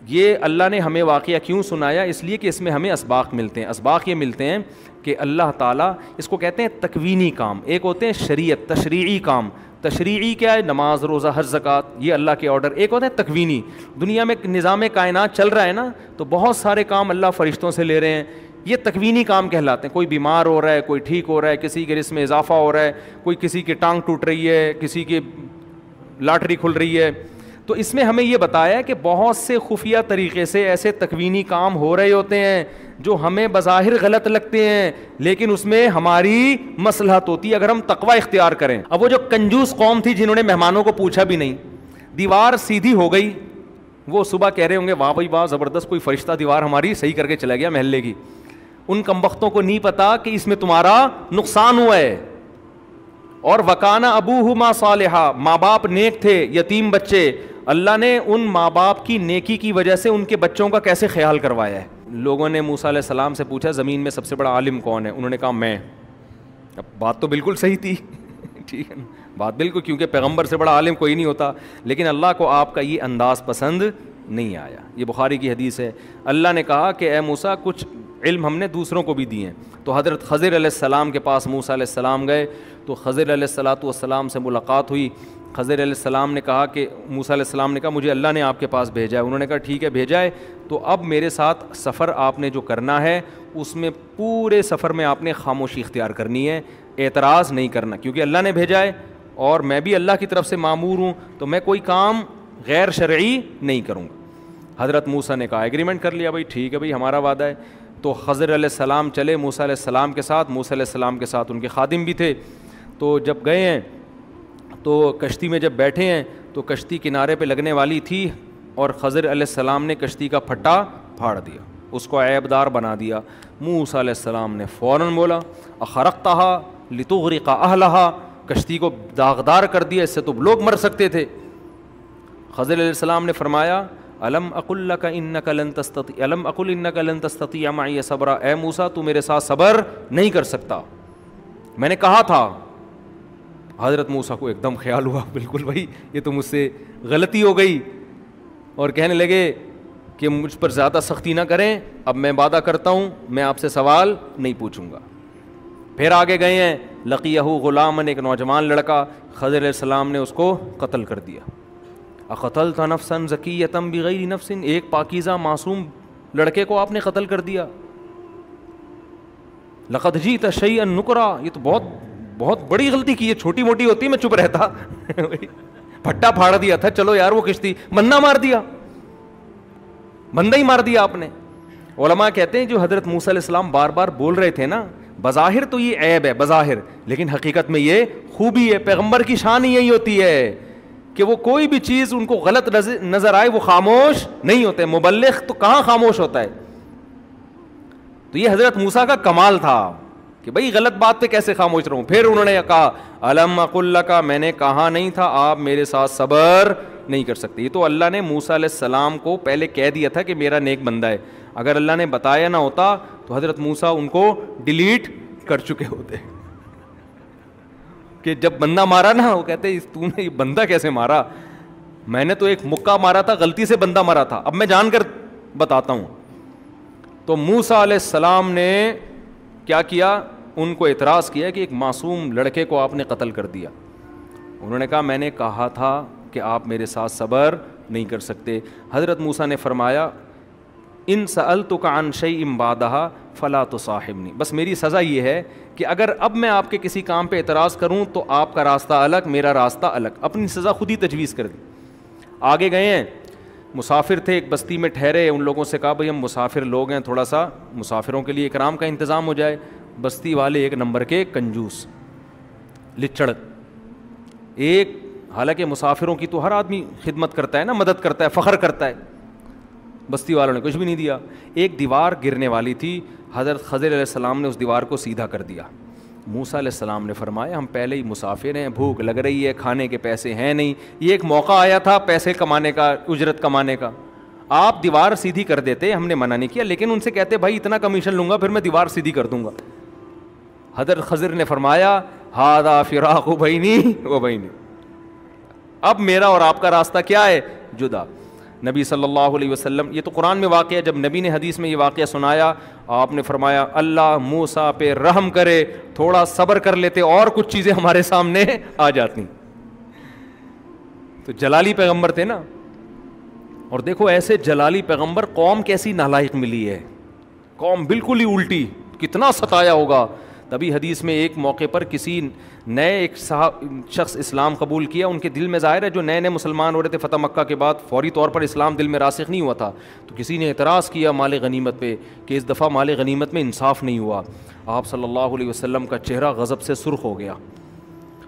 یہ اللہ نے ہمیں واقعہ کیوں سنایا؟ اس لیے کہ اس میں ہمیں اسباق ملتے ہیں. اسباق یہ ملتے ہیں کہ اللہ تعالیٰ, اس کو کہتے ہیں تکوینی کام, ایک ہوتے ہیں شریعت تشریعی کام. تشریعی کیا ہے؟ نماز, روزہ, حج, زکوٰۃ, یہ اللہ کے آرڈر. ایک ہوتا ہے تکوینی, دنیا میں نظام کائنات چل رہا ہے نا, تو بہت سارے کام اللہ فرشتوں سے لے رہے ہیں, یہ تکوینی کام کہلاتے ہیں. کوئی بیمار ہو رہا ہے, کوئی ٹھیک ہو رہا ہے, کسی کے رزق میں اضافہ ہو رہا ہے, کوئی کسی کی ٹانگ ٹوٹ رہی ہے, کسی کی لاٹری کھل رہی ہے. تو اس میں ہمیں یہ بتایا کہ بہت سے خفیہ طریقے سے ایسے تکوینی کام ہو رہے ہوتے ہیں جو ہمیں بظاہر غلط لگتے ہیں, لیکن اس میں ہماری مصلحت ہوتی ہے اگر ہم تقوی اختیار کریں. اب وہ جو کنجوس قوم تھی جنہوں نے مہمانوں کو پوچھا بھی نہیں, دیوار سیدھی ہو گئی, وہ صبح کہہ رہے ہوں گے واہ بھائی واہ زبردست, کوئی فرشتہ دیوار ہماری صحیح کر کے چلا گیا محلے کی. ان کمبختوں کو نہیں پتا کہ اس میں تمہارا نقصان ہوا ہے. اور وکانہ ابوہما صالحا, ماں باپ نیک تھے, یتیم بچے, اللہ نے ان ماں باپ کی نیکی کی وجہ سے ان کے بچوں کا کیسے خیال کروایا ہے. لوگوں نے موسیٰ علیہ السلام سے پوچھا زمین میں سب سے بڑا عالم کون ہے؟ انہوں نے کہا میں. اب بات تو بالکل صحیح تھی, ٹھیک ہے نا, بات بالکل, کیونکہ پیغمبر سے بڑا عالم کوئی نہیں ہوتا, لیکن اللہ کو آپ کا یہ انداز پسند نہیں آیا. یہ بخاری کی حدیث ہے. اللہ نے کہا کہ اے موسیٰ کچھ علم ہم نے دوسروں کو بھی دیے ہیں. تو حضرت خضر علیہ السلام کے پاس موسیٰ علیہ السلام گئے, تو خضر علیہ السلام سے ملاقات ہوئی. خضر علیہ السلام نے کہا کہ موسیٰ علیہ السلام نے کہا مجھے اللہ نے آپ کے پاس بھیجا ہے. انہوں نے کہا ٹھیک ہے بھیجا ہے, تو اب میرے ساتھ سفر آپ نے جو کرنا ہے اس میں پورے سفر میں آپ نے خاموشی اختیار کرنی ہے, اعتراض نہیں کرنا, کیونکہ اللہ نے بھیجا ہے اور میں بھی اللہ کی طرف سے مامور ہوں, تو میں کوئی کام غیر شرعی نہیں کروں گا. حضرت موسیٰ نے کہا ایگریمنٹ کر لیا, بھائی ٹھیک ہے بھائی ہمارا وعدہ ہے. تو خضر علیہ السلام چلے موسیٰ علیہ السلام کے ساتھ. موسیٰ علیہ السلام کے ساتھ ان کے خادم بھی تھے. تو جب گئے ہیں تو کشتی میں جب بیٹھے ہیں تو کشتی کنارے پہ لگنے والی تھی, اور خضر علیہ السلام نے کشتی کا پھٹا پھاڑ دیا, اس کو عیب دار بنا دیا. موسیٰ علیہ السلام نے فوراً بولا اخرقتها لتغرق اہلها, کشتی کو داغدار کر دیا, اس سے تو لوگ مر سکتے تھے. خضر علیہ السلام نے فرمایا الم اقل لک انک لن تستطیع الم اقل انک لن تستطیع معی صبرا, اے موسیٰ تو میرے ساتھ صبر نہیں کر سکتا, میں نے کہا تھا. حضرت موسیٰ کو ایک دم خیال ہوا بالکل بھائی یہ تو مجھ سے غلطی ہو گئی, اور کہنے لگے کہ مجھ پر زیادہ سختی نہ کریں, اب میں وعدہ کرتا ہوں میں آپ سے سوال نہیں پوچھوں گا. پھر آگے گئے ہیں, لقیہ غلامن, ایک نوجوان لڑکا, خضر علیہ السلام نے اس کو قتل کر دیا. اقتلت نفسا زکیۃ بغیر نفس, ایک پاکیزہ معصوم لڑکے کو آپ نے قتل کر دیا. لقد جئت شیئا نکرا, یہ تو بہت بڑی غلطی کی ہے, چھوٹی موٹی ہوتی میں چپ رہتا. پھٹا پھاڑ دیا تھا, چلو یار وہ کشتی, بندہ مار دیا, بندہ ہی مار دیا آپ نے. علماء کہتے ہیں جو حضرت موسیٰ علیہ السلام بار بار بول رہے تھے نا, بظاہر تو یہ عیب ہے بظاہر, لیکن حقیقت میں یہ خوبی ہے. پیغمبر کی شان ہی یہی ہوتی ہے کہ وہ کوئی بھی چیز ان کو غلط نظر آئے وہ خاموش نہیں ہوتے. مبلغ تو کہاں خاموش ہوتا ہے. تو یہ حضرت موسیٰ کا کمال تھا کہ بھئی غلط بات پہ کیسے خاموش رہوں. پھر انہوں نے کہا الم اقل لک, میں نے کہا نہیں تھا آپ میرے ساتھ صبر نہیں کر سکتے. یہ تو اللہ نے موسیٰ علیہ السلام کو پہلے کہہ دیا تھا کہ میرا نیک بندہ ہے. اگر اللہ نے بتایا نہ ہوتا تو حضرت موسیٰ ان کو ڈیلیٹ کر چکے ہوتے, کہ جب بندہ مارا نا وہ کہتے تو نے یہ بندہ کیسے مارا, میں نے تو ایک مکہ مارا تھا, غلطی سے بندہ مارا تھا, اب میں جان کر بتاتا ہوں. تو موسیٰ علیہ السلام نے کیا کیا, ان کو اعتراض کیا کہ ایک معصوم لڑکے کو آپ نے قتل کر دیا. انہوں نے کہا میں نے کہا تھا کہ آپ میرے ساتھ صبر نہیں کر سکتے. حضرت موسیٰ نے فرمایا ان سألتک عن شیء بعدها فلا تصاحبنی, بس میری سزا یہ ہے کہ اگر اب میں آپ کے کسی کام پہ اعتراض کروں تو آپ کا راستہ الگ میرا راستہ الگ. اپنی سزا خود ہی تجویز کر دی. آگے گئے ہیں, مسافر تھے, ایک بستی میں ٹھہرے, ان لوگوں سے کہا بھئی ہم مسافر لوگ ہیں, تھوڑا سا مسافروں کے لیے اکرام کا انتظام ہو جائے. بستی والے ایک نمبر کے کنجوس لچڑ, ایک حالانکہ مسافروں کی تو ہر آدمی خدمت کرتا ہے نا, مدد کرتا ہے, فخر کرتا ہے. بستی والوں نے کچھ بھی نہیں دیا. ایک دیوار گرنے والی تھی, حضرت خضر علیہ السلام نے اس دیوار کو سیدھا کر دیا. موسیٰ علیہ السلام نے فرمایا ہم پہلے ہی مسافر ہیں, بھوک لگ رہی ہے, کھانے کے پیسے ہیں نہیں, یہ ایک موقع آیا تھا پیسے کمانے کا, اجرت کمانے کا, آپ دیوار سیدھی کر دیتے, ہم نے منع نہیں کیا, لیکن ان سے کہتے بھائی اتنا کمیشن لوں گا پھر میں دیوار سیدھی کر دوں گا. حضرت خضر نے فرمایا ھذا فراق بینی و بینک, اب میرا اور آپ کا راستہ کیا ہے, جدا. نبی صلی اللہ علیہ وسلم، یہ تو قرآن میں واقعہ ہے، جب نبی نے حدیث میں یہ واقعہ سنایا آپ نے فرمایا اللہ موسیٰ پہ رحم کرے، تھوڑا صبر کر لیتے اور کچھ چیزیں ہمارے سامنے آ جاتی. تو جلالی پیغمبر تھے نا. اور دیکھو ایسے جلالی پیغمبر قوم کیسی نالائق ملی ہے، قوم بالکل ہی الٹی، کتنا ستایا ہوگا. تبھی حدیث میں ایک موقع پر کسی نئے ایک شخص اسلام قبول کیا، ان کے دل میں ظاہر ہے جو نئے نئے مسلمان ہو رہے تھے فتح مکہ کے بعد، فوری طور پر اسلام دل میں راسخ نہیں ہوا تھا، تو کسی نے اعتراض کیا مال غنیمت پہ کہ اس دفعہ مال غنیمت میں انصاف نہیں ہوا. آپ صلی اللہ علیہ وسلم کا چہرہ غضب سے سرخ ہو گیا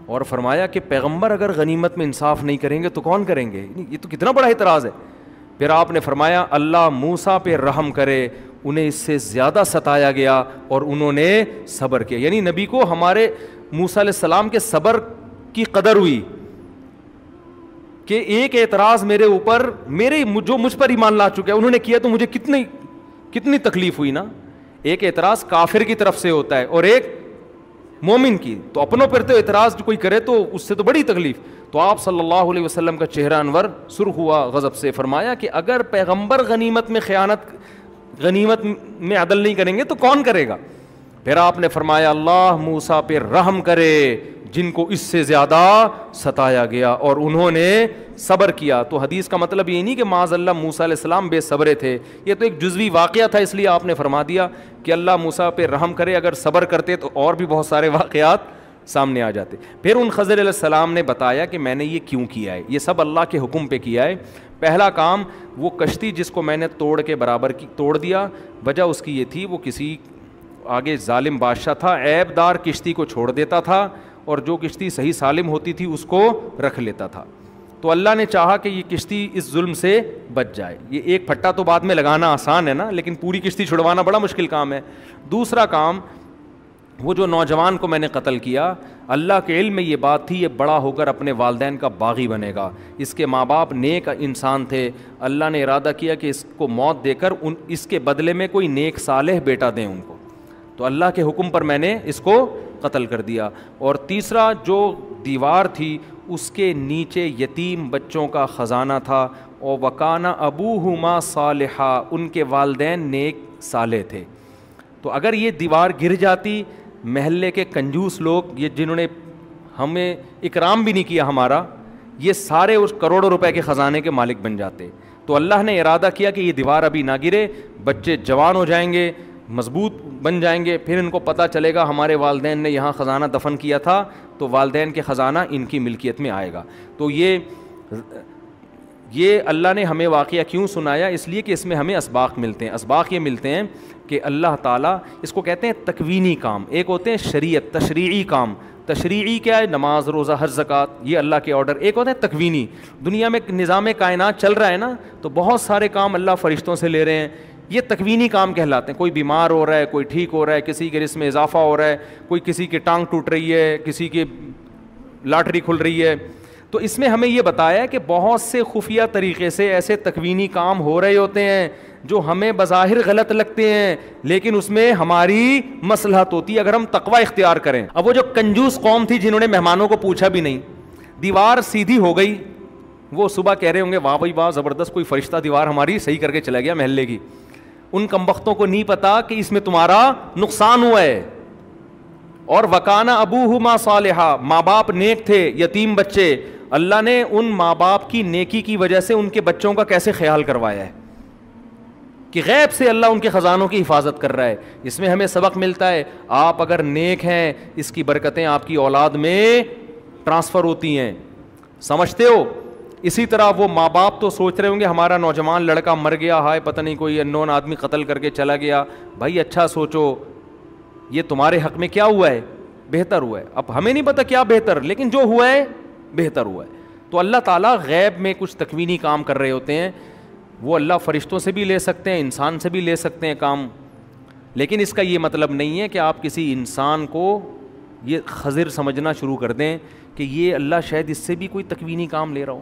اور فرمایا کہ پیغمبر اگر غنیمت میں انصاف نہیں کریں گے تو کون کریں گے؟ یہ تو کتنا بڑا اعتراض ہے. پھر آپ نے فرمایا اللہ موسیٰ پہ رحم کرے، انہیں اس سے زیادہ ستایا گیا اور انہوں نے صبر کیا. یعنی نبی کو ہمارے موسیٰ علیہ السلام کے صبر کی قدر ہوئی کہ ایک اعتراض میرے اوپر، جو مجھ پر ایمان لا چکے انہوں نے کیا تو مجھے کتنی تکلیف ہوئی نا. ایک اعتراض کافر کی طرف سے ہوتا ہے اور ایک مومن کی، تو اپنوں پر تو اعتراض جو کوئی کرے تو اس سے تو بڑی تکلیف. تو آپ صلی اللہ علیہ وسلم کا چہرہ انور سرخ ہوا غضب سے. فرمایا کہ اگر پیغمبر غنیمت میں عدل نہیں کریں گے تو کون کرے گا؟ پھر آپ نے فرمایا اللہ موسیٰ پہ رحم کرے جن کو اس سے زیادہ ستایا گیا اور انہوں نے صبر کیا. تو حدیث کا مطلب یہ نہیں کہ معاذ اللہ موسیٰ علیہ السلام بے صبرے تھے، یہ تو ایک جزوی واقعہ تھا، اس لیے آپ نے فرما دیا کہ اللہ موسیٰ پہ رحم کرے. اگر صبر کرتے تو اور بھی بہت سارے واقعات سامنے آ جاتے. پھر ان خضر علیہ السلام نے بتایا کہ میں نے یہ کیوں کیا ہے، یہ سب اللہ کے حکم پہ کیا ہے. پہلا کام وہ کشتی جس کو میں نے توڑ دیا، وجہ اس کی یہ تھی وہ کسی آگے ظالم بادشاہ تھا، عیب دار کشتی کو چھوڑ دیتا تھا اور جو کشتی صحیح سالم ہوتی تھی اس کو رکھ لیتا تھا. تو اللہ نے چاہا کہ یہ کشتی اس ظلم سے بچ جائے. یہ ایک پھٹا تو بعد میں لگانا آسان ہے نا، لیکن پوری کشتی چھڑوانا بڑا مشکل کام ہے. دوسرا کام وہ جو نوجوان کو میں نے قتل کیا، اللہ کے علم میں یہ بات تھی یہ بڑا ہو کر اپنے والدین کا باغی بنے گا. اس کے ماں باپ نیک انسان تھے، اللہ نے ارادہ کیا کہ اس کو موت دے کر اس کے بدلے میں کوئی نیک صالح بیٹا دیں ان کو. تو اللہ کے حکم پر میں نے اس کو قتل کر دیا. اور تیسرا جو دیوار تھی اس کے نیچے یتیم بچوں کا خزانہ تھا، اور وکانہ ابوہما صالحا، ان کے والدین نیک صالح تھے. تو اگر یہ دیوار گر جاتی، محلے کے کنجوس لوگ یہ جنہوں نے ہمیں اکرام بھی نہیں کیا ہمارا، یہ سارے اس کروڑوں روپے کے خزانے کے مالک بن جاتے. تو اللہ نے ارادہ کیا کہ یہ دیوار ابھی نہ گرے، بچے جوان ہو جائیں گے، مضبوط بن جائیں گے، پھر ان کو پتہ چلے گا ہمارے والدین نے یہاں خزانہ دفن کیا تھا، تو والدین کے خزانہ ان کی ملکیت میں آئے گا. تو یہ اللہ نے ہمیں واقعہ کیوں سنایا؟ اس لیے کہ اس میں ہمیں اسباق ملتے ہیں. اسباق یہ ملتے ہیں کہ اللہ تعالیٰ، اس کو کہتے ہیں تکوینی کام. ایک ہوتے ہیں شریعت، تشریعی کام. تشریعی کیا ہے؟ نماز، روزہ، حج، زکوٰۃ، یہ اللہ کے آرڈر. ایک ہوتے ہیں تکوینی، دنیا میں نظام کائنات چل رہا ہے نا، تو بہت سارے کام اللہ فرشتوں سے لے رہے ہیں، یہ تکوینی کام کہلاتے ہیں. کوئی بیمار ہو رہا ہے، کوئی ٹھیک ہو رہا ہے، کسی کے رزق میں اضافہ ہو رہا ہے، کوئی کسی کی ٹانگ ٹوٹ رہی ہے، کسی کی لاٹری کھل رہی ہے. تو اس میں ہمیں یہ بتایا کہ بہت سے خفیہ طریقے سے ایسے تکوینی کام ہو رہے ہوتے ہیں جو ہمیں بظاہر غلط لگتے ہیں، لیکن اس میں ہماری مصلحت ہوتی ہے اگر ہم تقوی اختیار کریں. اب وہ جو کنجوس قوم تھی جنہوں نے مہمانوں کو پوچھا بھی نہیں، دیوار سیدھی ہو گئی، وہ صبح کہہ رہے ہوں گے واہ بھائی واہ زبردست، کوئی فرشتہ دیوار ہماری صحیح کر کے چلا گیا محلے کی. ان کمبختوں کو نہیں پتا کہ اس میں تمہارا نقصان ہوا ہے. اور وکانہ ابوہما صالحا، ماں باپ نیک تھے، یتیم بچے، اللہ نے ان ماں باپ کی نیکی کی وجہ سے ان کے بچوں کا کیسے خیال کروایا ہے کہ غیب سے اللہ ان کے خزانوں کی حفاظت کر رہا ہے. اس میں ہمیں سبق ملتا ہے آپ اگر نیک ہیں اس کی برکتیں آپ کی اولاد میں ٹرانسفر ہوتی ہیں، سمجھتے ہو؟ اسی طرح وہ ماں باپ تو سوچ رہے ہوں گے ہمارا نوجوان لڑکا مر گیا، ہائے پتہ نہیں کوئی انون آدمی قتل کر کے چلا گیا. بھائی اچھا سوچو یہ تمہارے حق میں کیا ہوا ہے؟ بہتر ہوا ہے. اب ہمیں نہیں پتا کیا بہتر، لیکن جو ہوا ہے بہتر ہوا ہے. تو اللہ تعالیٰ غیب میں کچھ تکوینی کام کر رہے ہوتے ہیں، وہ اللہ فرشتوں سے بھی لے سکتے ہیں، انسان سے بھی لے سکتے ہیں کام. لیکن اس کا یہ مطلب نہیں ہے کہ آپ کسی انسان کو یہ خضر سمجھنا شروع کر دیں کہ یہ اللہ شاید اس سے بھی کوئی تکوینی کام لے رہا ہو.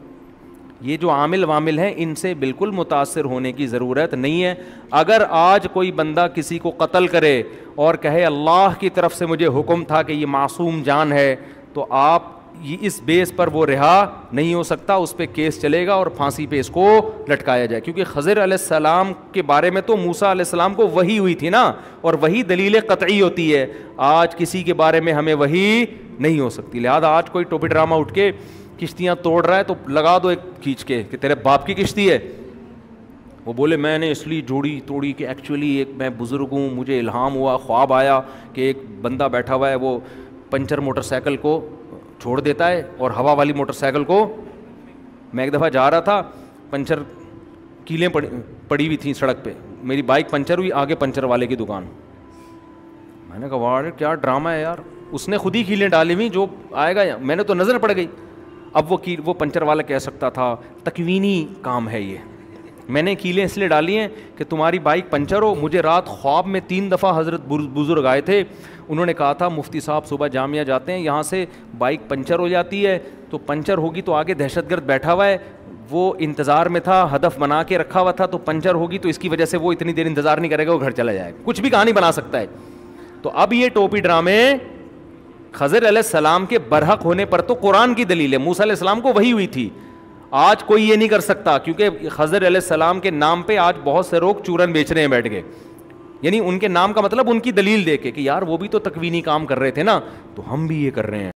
یہ جو عامل وامل ہیں ان سے بالکل متاثر ہونے کی ضرورت نہیں ہے. اگر آج کوئی بندہ کسی کو قتل کرے اور کہے اللہ کی طرف سے مجھے حکم تھا کہ یہ معصوم جان ہے، تو آپ اس بیس پر وہ رہا نہیں ہو سکتا, اس پہ کیس چلے گا اور پھانسی پہ اس کو لٹکایا جائے, کیونکہ خضر علیہ السلام کے بارے میں تو موسیٰ علیہ السلام کو وحی ہوئی تھی نا, اور وہی دلیل قطعی ہوتی ہے. آج کسی کے بارے میں ہمیں وحی نہیں ہو سکتی, لہذا آج کوئی ٹوپی ڈرامہ اٹھ کے کشتیاں توڑ رہا ہے تو لگا دو ایک کھینچ کے کہ تیرے باپ کی کشتی ہے, وہ بولے میں نے اس لیے جوڑی توڑی کہ ایکچولی ایک میں بزرگ ہوں, مجھے الہام ہوا, خواب آیا کہ ایک بندہ بیٹھا ہوا ہے, وہ پنچر موٹر سائیکل کو چھوڑ دیتا ہے اور ہوا والی موٹر سائیکل کو, میں ایک دفعہ جا رہا تھا, پنچر کیلیں پڑی ہوئی تھیں سڑک پہ, میری بائک پنچر ہوئی, آگے پنچر والے کی دکان, میں نے کہا واہ کیا ڈرامہ ہے یار, اس نے خود ہی کیلیں ڈالی ہوئی, جو آئے گا میں نے تو نظر پڑ گئی. اب وہ پنچر والا کہہ سکتا تھا تکوینی کام ہے یہ, میں نے کیلیں اس لیے ڈالی ہیں کہ تمہاری بائک پنچر ہو. مجھے رات خواب میں 3 دفعہ حضرت بزرگ آئے تھے, انہوں نے کہا تھا مفتی صاحب صبح جامعہ جاتے ہیں, یہاں سے بائک پنچر ہو جاتی ہے تو پنچر ہوگی تو آگے دہشت گرد بیٹھا ہوا ہے, وہ انتظار میں تھا, ہدف بنا کے رکھا ہوا تھا, تو پنچر ہوگی تو اس کی وجہ سے وہ اتنی دیر انتظار نہیں کرے گا, وہ گھر چلا جائے گا, کچھ بھی کہانی بنا سکتا ہے. تو اب یہ ٹوپی ڈرامے خضر علیہ السلام کے برحق ہونے پر تو قرآن کی دلیل ہے, موسیٰ علیہ السلام کو وحی ہوئی تھی. آج کوئی یہ نہیں کر سکتا, کیونکہ خضر علیہ السلام کے نام پہ آج بہت سے لوگ چورن بیچ رہے ہیں بیٹھ کے, یعنی ان کے نام کا مطلب ان کی دلیل دے کے کہ یار وہ بھی تو تکوینی کام کر رہے تھے نا, تو ہم بھی یہ کر رہے ہیں.